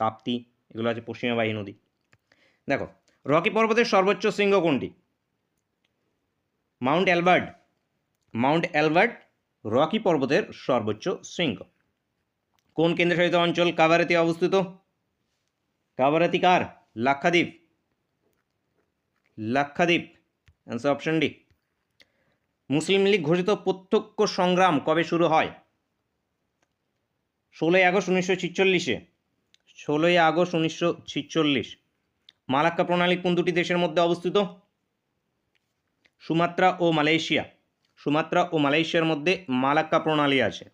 তাপ্তি, এগুলো আছে পশ্চিমে বাহী নদী। দেখো, রকি পর্বতের সর্বোচ্চ শৃঙ্গ কোনটি? Mount Albert. Mount Albert Rocky পর্বতের সর্বোচ্চ শৃঙ্গ। কোন কেন্দ্রশাসিত অঞ্চল কাভারাতি অবস্থিত? কাভারাতি কার? Lakshadweep. Lakshadweep, answer option D. Muslim League ঘোষিত প্রত্যক্ষ সংগ্রাম কবে শুরু হয়? 16ই আগস্ট 1946-এ। 16ই আগস্ট 1946। মালাক্কা প্রণালী কোন দুটি দেশের মধ্যে অবস্থিত? সুমাত্রা ও মালয়েশিয়া। সুমাত্রা ও মালয়েশিয়ার মধ্যে মালাক্কা প্রণালী আছে।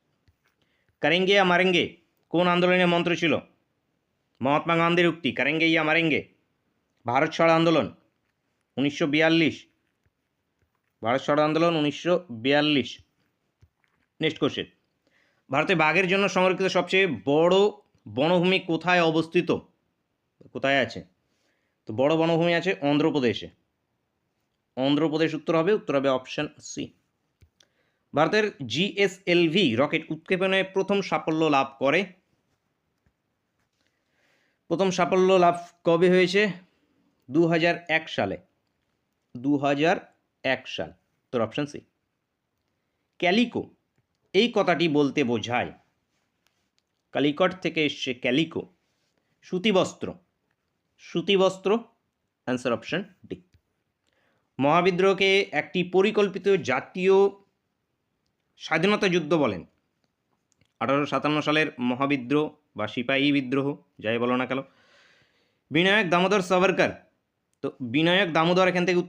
কারেঙ্গে ইয়া মারেঙ্গে কোন আন্দোলনের মন্ত্র ছিল? মহাত্মা গান্ধীর উক্তি, কারেঙ্গে ইয়া মারেঙ্গে। ভারত ছাড়ো আন্দোলন 1942। ভারত ছাড়ো আন্দোলন 1942। নেক্সট কোশ্চেন, ভারতে বাঘের জন্য সংরক্ষিত সবচেয়ে বড় বনভূমি কোথায় অবস্থিত? কোথায় আছে? তো বড় বনভূমি আছে অন্ধ্রপ্রদেশে। অন্ধ্রপ্রদেশ উত্তর হবে অপশন সি। ভারতের জিএসএলভি রকেট উৎক্ষেপণে প্রথম সাফল্য লাভ করে? প্রথম সাফল্য লাভ কবে হয়েছে? 2001 সালে। 2001 সাল, তোর অপশন সি। ক্যালিকো এই কথাটি বলতে বোঝায়? কালিকট থেকে এসছে ক্যালিকো, সুতিবস্ত্র। সুতিবস্ত্র, অ্যান্সার অপশন ডি। মহাবিদ্রোহকে একটি পরিকল্পিত জাতীয় স্বাধীনতা যুদ্ধ বলেন? 1857 সালের মহাবিদ্রোহ বা সিপাহী বিদ্রোহ, যাই বলো না কেন। বিনায়ক দামোদর সাভারকর, তো বিনায়ক দামোদর এখান থেকে